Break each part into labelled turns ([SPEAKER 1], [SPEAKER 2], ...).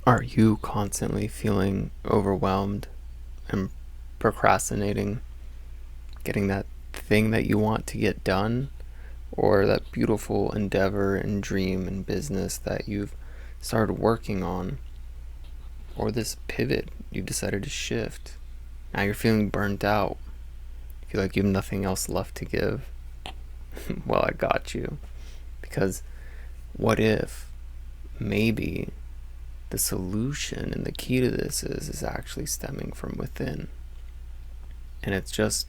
[SPEAKER 1] Are you constantly feeling overwhelmed and procrastinating, getting that thing that you want to get done, or that beautiful endeavor and dream and business that you've started working on, or this pivot you've decided to shift? Now you're feeling burnt out. You feel like you have nothing else left to give. Well, I got you. Because what if maybe the solution and the key to this is actually stemming from within? And it's just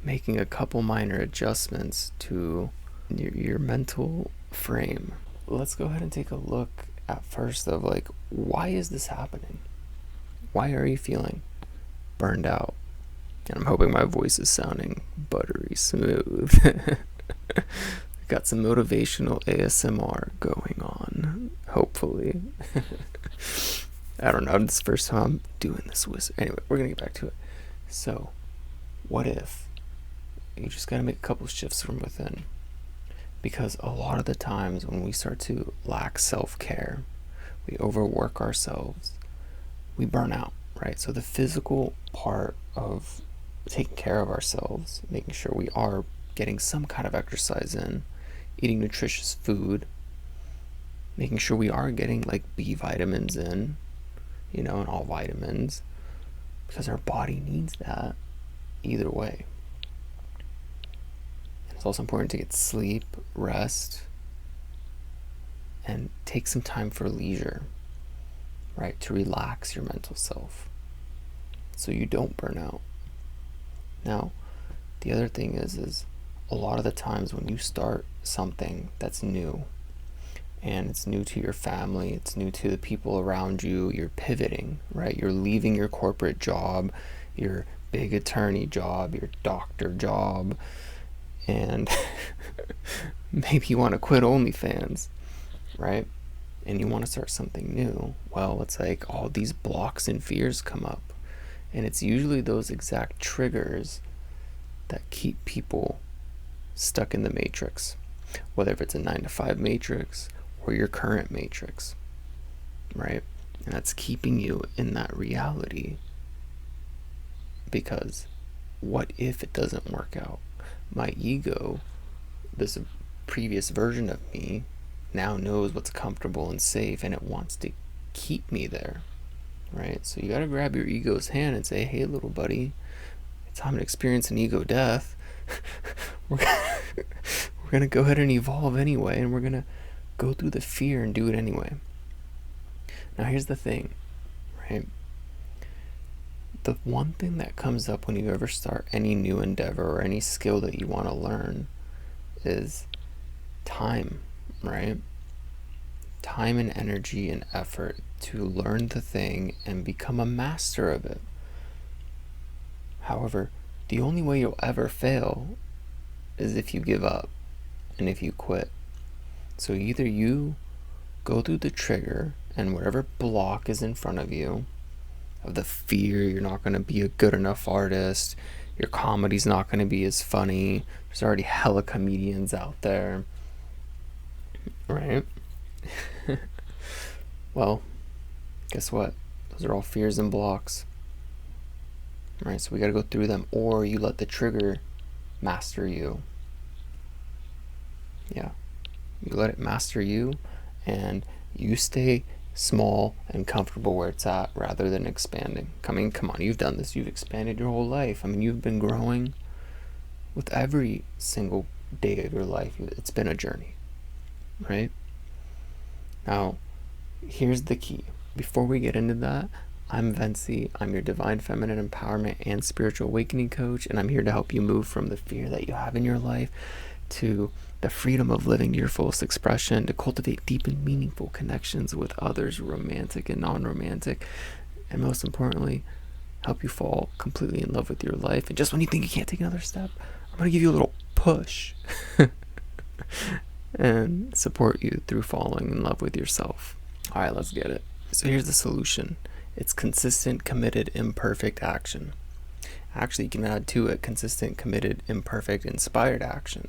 [SPEAKER 1] making a couple minor adjustments to your mental frame. Let's go ahead and take a look at first of like, why is this happening? Why are you feeling burned out? And I'm hoping my voice is sounding buttery smooth. Got some motivational ASMR going on, hopefully. I don't know, it's the first time I'm doing this whisper. Anyway, we're gonna get back to it. So, what if you just gotta make a couple shifts from within? Because a lot of the times when we start to lack self-care, we overwork ourselves, we burn out, right? So the physical part of taking care of ourselves, making sure we are getting some kind of exercise in, eating nutritious food, making sure we are getting like B vitamins in, and all vitamins, because our body needs that either way. And it's also important to get sleep, rest, and take some time for leisure, right? To relax your mental self so you don't burn out. Now, the other thing is a lot of the times when you start something that's new, and it's new to your family, it's new to the people around you, you're pivoting, right? You're leaving your corporate job, your big attorney job, your doctor job, and maybe you want to quit OnlyFans, right? And you want to start something new. Well, it's like all these blocks and fears come up, and it's usually those exact triggers that keep people stuck in the matrix, whether if it's a 9 to 5 matrix or your current matrix, right? And that's keeping you in that reality, because what if it doesn't work out? My ego, this previous version of me, now knows what's comfortable and safe, and it wants to keep me there, right? So you gotta grab your ego's hand and say, hey, little buddy, it's time to experience an ego death. we're gonna go ahead and evolve anyway, and we're gonna go through the fear and do it anyway. Now here's the thing, right? The one thing that comes up when you ever start any new endeavor or any skill that you want to learn is time, right? Time and energy and effort to learn the thing and become a master of it. However, the only way you'll ever fail is if you give up and if you quit. So either you go through the trigger and whatever block is in front of you, of the fear you're not going to be a good enough artist, your comedy's not going to be as funny, there's already hella comedians out there, right? Well, guess what? Those are all fears and blocks, right? So we got to go through them, or you let the trigger master you. Yeah, you let it master you, and you stay small and comfortable where it's at rather than expanding. I mean, come on, you've done this. You've expanded your whole life. I mean, you've been growing with every single day of your life. It's been a journey, right? Now, here's the key. Before we get into that, I'm Vency. I'm your divine feminine empowerment and spiritual awakening coach, and I'm here to help you move from the fear that you have in your life to the freedom of living your fullest expression, to cultivate deep and meaningful connections with others, romantic and non-romantic, and most importantly, help you fall completely in love with your life. And just when you think you can't take another step, I'm going to give you a little push and support you through falling in love with yourself. All right, let's get it. So here's the solution. It's consistent, committed, imperfect action. Actually, you can add to it consistent, committed, imperfect, inspired action,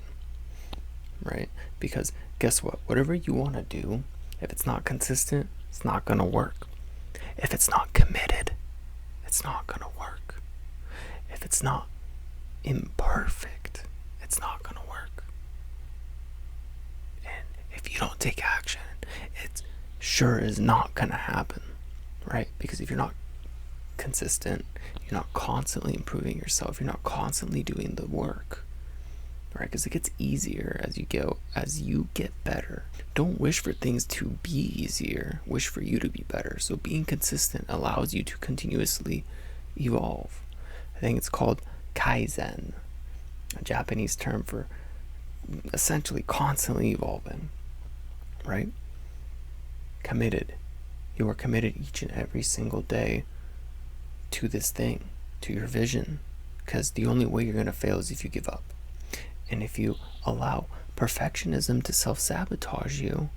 [SPEAKER 1] right? Because guess what? Whatever you want to do, if it's not consistent, it's not going to work. If it's not committed, it's not gonna work. If it's not imperfect, it's not gonna work. And if you don't take action, it sure is not gonna happen, right? Because if you're not consistent, you're not constantly improving yourself, you're not constantly doing the work, right? Because it gets easier as you get better. Don't wish for things to be easier, wish for you to be better. So being consistent allows you to continuously evolve. I think it's called kaizen, a Japanese term for essentially constantly evolving, right? Committed. You are committed each and every single day to this thing, to your vision, because the only way you're going to fail is if you give up. And if you allow perfectionism to self-sabotage you,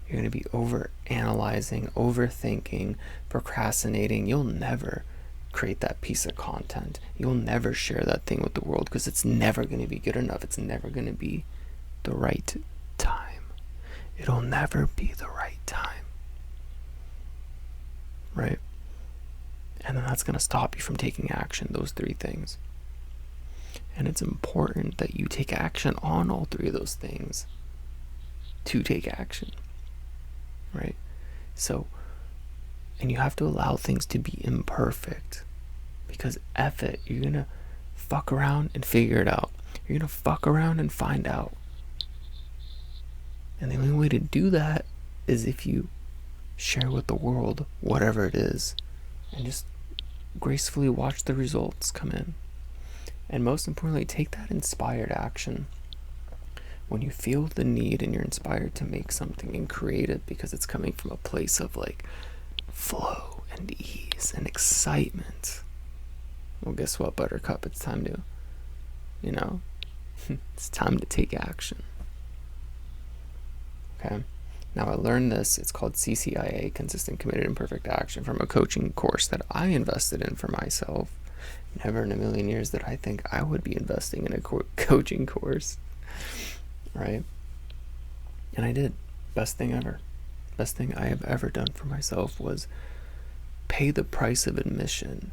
[SPEAKER 1] you're going to be over-analyzing, overthinking, procrastinating. You'll never create that piece of content. You'll never share that thing with the world because it's never going to be good enough. It's never going to be the right time. It'll never be the right time. Right? And then that's going to stop you from taking action, those three things. And it's important that you take action on all three of those things to take action, right? So, and you have to allow things to be imperfect, because F it, you're going to fuck around and figure it out. You're going to fuck around and find out. And the only way to do that is if you share with the world whatever it is and just gracefully watch the results come in. And most importantly, take that inspired action. When you feel the need and you're inspired to make something and create it because it's coming from a place of like flow and ease and excitement. Well, guess what, Buttercup? It's time to, it's time to take action. Okay? Now, I learned this. It's called CCIA, Consistent, Committed, Imperfect Action, from a coaching course that I invested in for myself. Never in a million years did I think I would be investing in a coaching course, right? And I did. Best thing ever. Best thing I have ever done for myself was pay the price of admission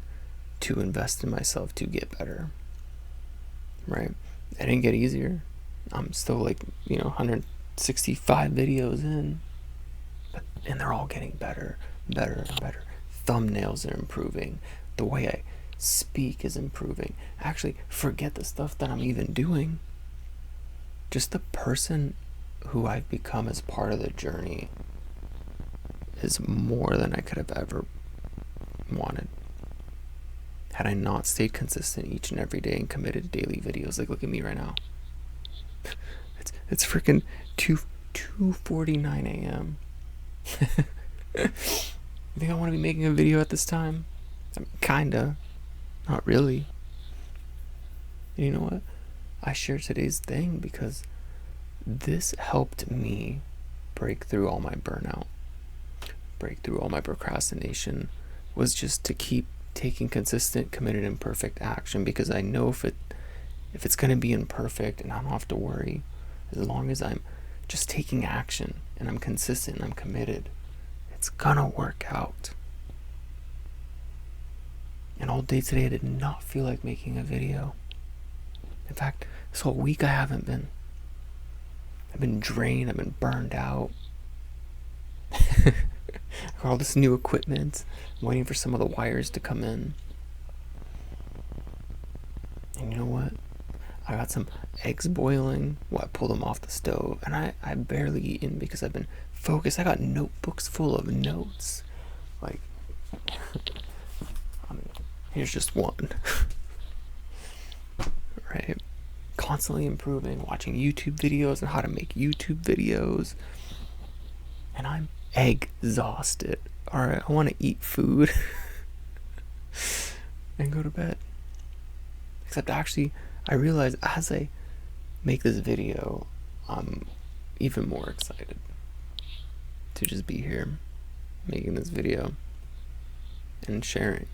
[SPEAKER 1] to invest in myself to get better, right? It didn't get easier. I'm still 165 videos in, and they're all getting better, better, and better. Thumbnails are improving. The way I speak is improving. Actually, forget the stuff that I'm even doing. Just the person who I've become as part of the journey is more than I could have ever wanted. Had I not stayed consistent each and every day and committed to daily videos, like look at me right now. It's freaking 2:49 a.m. You think I want to be making a video at this time? Kinda. Not really. And you know what? I share today's thing because this helped me break through all my burnout, break through all my procrastination, was just to keep taking consistent, committed, imperfect action, because I know if it's going to be imperfect and I don't have to worry, as long as I'm just taking action and I'm consistent and I'm committed, it's gonna work out. And all day today I did not feel like making a video. In fact, this whole week I haven't been. I've been drained, I've been burned out. I got all this new equipment. I'm waiting for some of the wires to come in. And you know what? I got some eggs boiling. Well, I pulled them off the stove. And I barely eaten because I've been focused. I got notebooks full of notes. Like, here's just one. Right? Constantly improving, watching YouTube videos on how to make YouTube videos. And I'm exhausted. Alright, I want to eat food and go to bed. Except actually, I realize as I make this video, I'm even more excited to just be here making this video and sharing.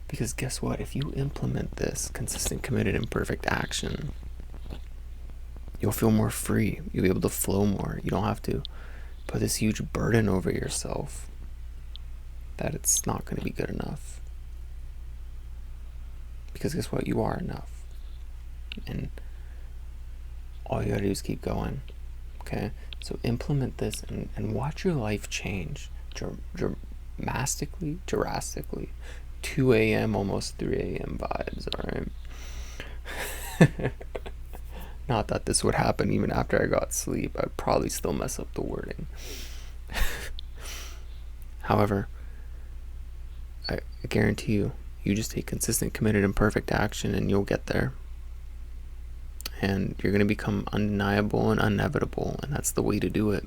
[SPEAKER 1] Because guess what? If you implement this consistent, committed, imperfect action, you'll feel more free. You'll be able to flow more. You don't have to put this huge burden over yourself. that it's not going to be good enough. Because guess what? You are enough. And all you gotta do is keep going. Okay? So implement this and watch your life change drastically. 2 a.m. almost 3 a.m. vibes, alright? Not that this would happen even after I got sleep. I'd probably still mess up the wording. However, I guarantee you, you just take consistent, committed, and perfect action and you'll get there. And you're going to become undeniable and inevitable, and that's the way to do it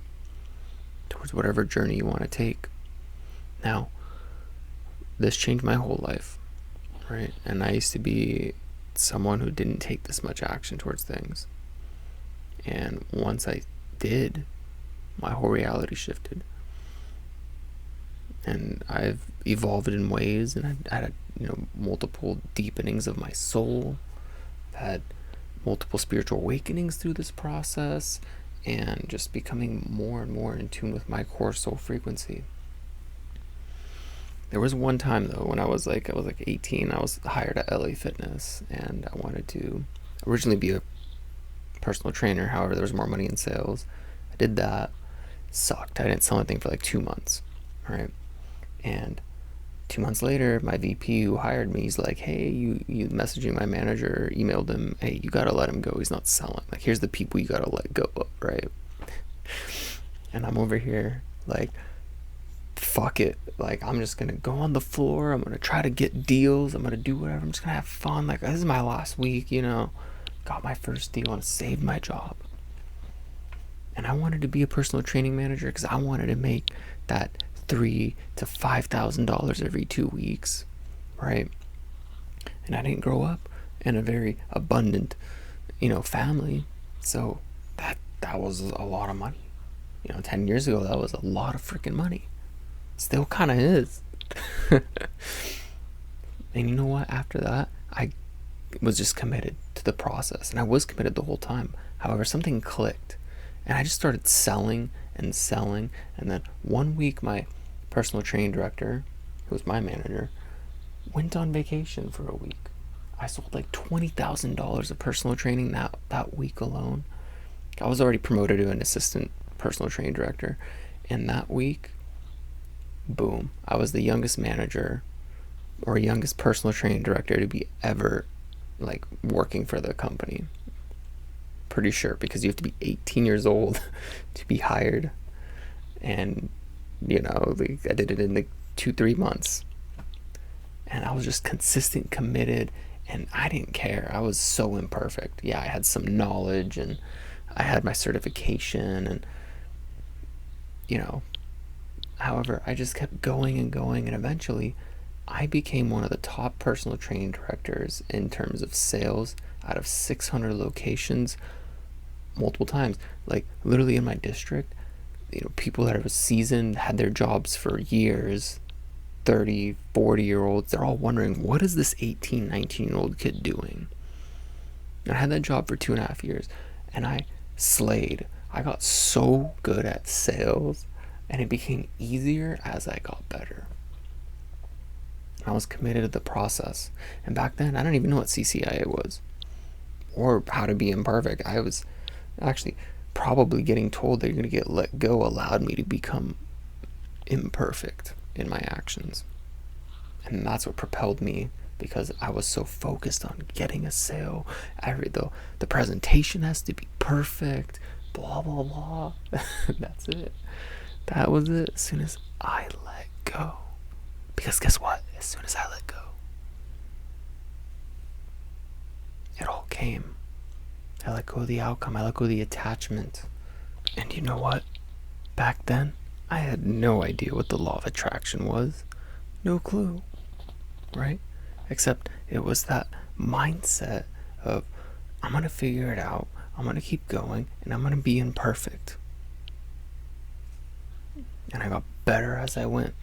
[SPEAKER 1] towards whatever journey you want to take. Now, this changed my whole life, right? And I used to be someone who didn't take this much action towards things. And once I did, my whole reality shifted. And I've evolved in ways, and I've had multiple deepenings of my soul. I've had multiple spiritual awakenings through this process, and just becoming more and more in tune with my core soul frequency. There was one time though when I was like 18. I was hired at LA Fitness, and I wanted to originally be a personal trainer. However, there was more money in sales. I did that. Sucked. I didn't sell anything for like 2 months, right? And 2 months later, my VP who hired me, he's like, hey, you messaging my manager, emailed him, hey, you gotta let him go, he's not selling. Like, here's the people you gotta let go of, right? And I'm over here like, fuck it. Like, I'm just gonna go on the floor, I'm gonna try to get deals, I'm gonna do whatever, I'm just gonna have fun. Like, this is my last week, got my first deal and saved my job. And I wanted to be a personal training manager because I wanted to make that $3,000 to $5,000 every 2 weeks, right? And I didn't grow up in a very abundant, family, so that was a lot of money. 10 years ago, that was a lot of freaking money. Still kind of is. And you know what? After that, I was just committed to the process, and I was committed the whole time. However, something clicked, and I just started selling and selling. And then one week, my personal training director, who was my manager, went on vacation for a week. I sold like $20,000 of personal training that week alone. I was already promoted to an assistant personal training director, and that week, boom, I was the youngest manager or youngest personal training director to be ever like working for the company. Pretty sure, because you have to be 18 years old to be hired. And I did it in like 2-3 months, and I was just consistent, committed, and I didn't care. I was so imperfect. Yeah, I had some knowledge, and I had my certification, and however, I just kept going and going, and eventually I became one of the top personal training directors in terms of sales out of 600 locations multiple times. Like, literally in my district, people that are seasoned, had their jobs for years, 30, 40-year-olds, they're all wondering, what is this 18, 19-year-old kid doing? And I had that job for 2.5 years, and I slayed. I got so good at sales, and it became easier as I got better. I was committed to the process. And back then, I didn't even know what CCIA was or how to be imperfect. I was actually probably getting told that you're going to get let go allowed me to become imperfect in my actions. And that's what propelled me, because I was so focused on getting a sale. The presentation has to be perfect, blah, blah, blah. That's it. That was it. As soon as I let go. Because guess what? As soon as I let go, it all came. I let go of the outcome. I let go of the attachment. And you know what? Back then, I had no idea what the law of attraction was. No clue. Right? Except it was that mindset of, I'm going to figure it out. I'm going to keep going. And I'm going to be imperfect. And I got better as I went.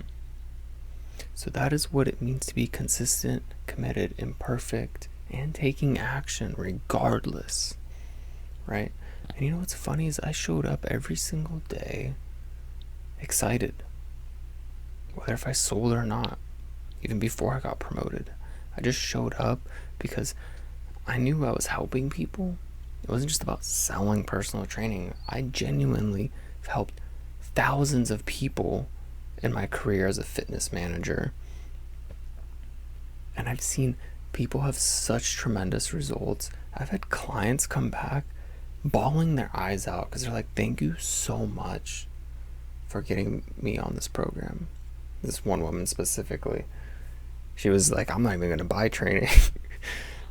[SPEAKER 1] So that is what it means to be consistent, committed, imperfect, and taking action regardless, right? And you know what's funny is I showed up every single day excited. clear if I sold or not, even before I got promoted. I just showed up because I knew I was helping people. It wasn't just about selling personal training. I genuinely helped thousands of people in my career as a fitness manager. And I've seen people have such tremendous results. I've had clients come back bawling their eyes out because they're like, thank you so much for getting me on this program. This one woman specifically, she was like, I'm not even going to buy training.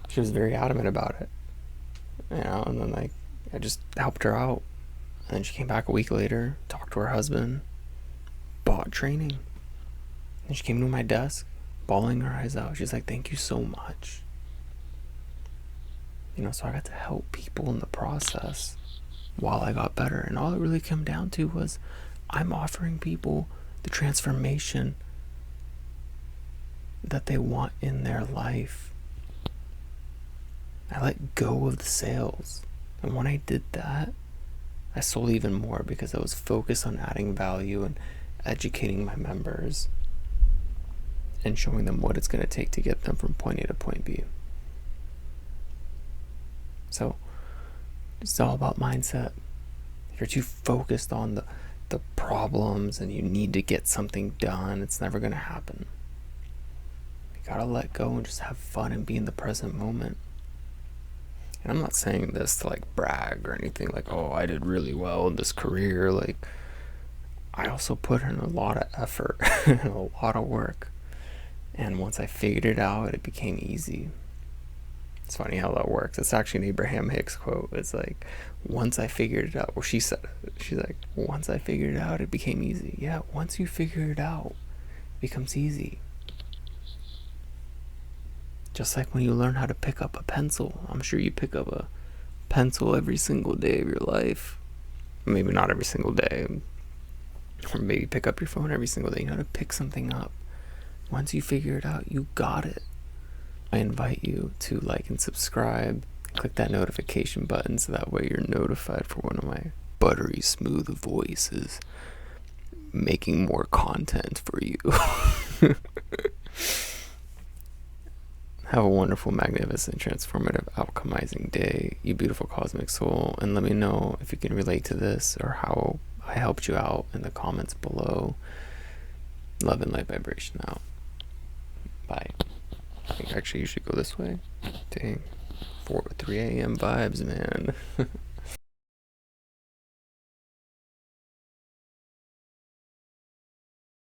[SPEAKER 1] She was very adamant about it, and then like I just helped her out, and then she came back a week later, talked to her husband, bought training, and she came to my desk bawling her eyes out. She's like, thank you so much. So I got to help people in the process while I got better. And all it really came down to was I'm offering people the transformation that they want in their life. I let go of the sales. And when I did that, I sold even more because I was focused on adding value and educating my members and showing them what it's going to take to get them from point A to point B. So it's all about mindset. If you're too focused on the problems and you need to get something done, it's never going to happen. You gotta let go and just have fun and be in the present moment. And I'm not saying this to like brag or anything like, oh, I did really well in this career. Like, I also put in a lot of effort and a lot of work. And once I figured it out, it became easy. It's funny how that works. It's actually an Abraham Hicks quote. It's like, once I figured it out, or she said it. She's like, once I figured it out, it became easy. Yeah, once you figure it out, it becomes easy. Just like when you learn how to pick up a pencil. I'm sure you pick up a pencil every single day of your life. Maybe not every single day. Or maybe pick up your phone every single day. You know how to pick something up. Once you figure it out, you got it. I invite you to like and subscribe. Click that notification button so that way you're notified for one of my buttery smooth voices making more content for you. Have a wonderful, magnificent, transformative, alchemizing day, you beautiful cosmic soul. And let me know if you can relate to this or how I helped you out in the comments below. Love and light vibration out. Bye. I think actually you should go this way. Dang. 3 a.m. vibes, man.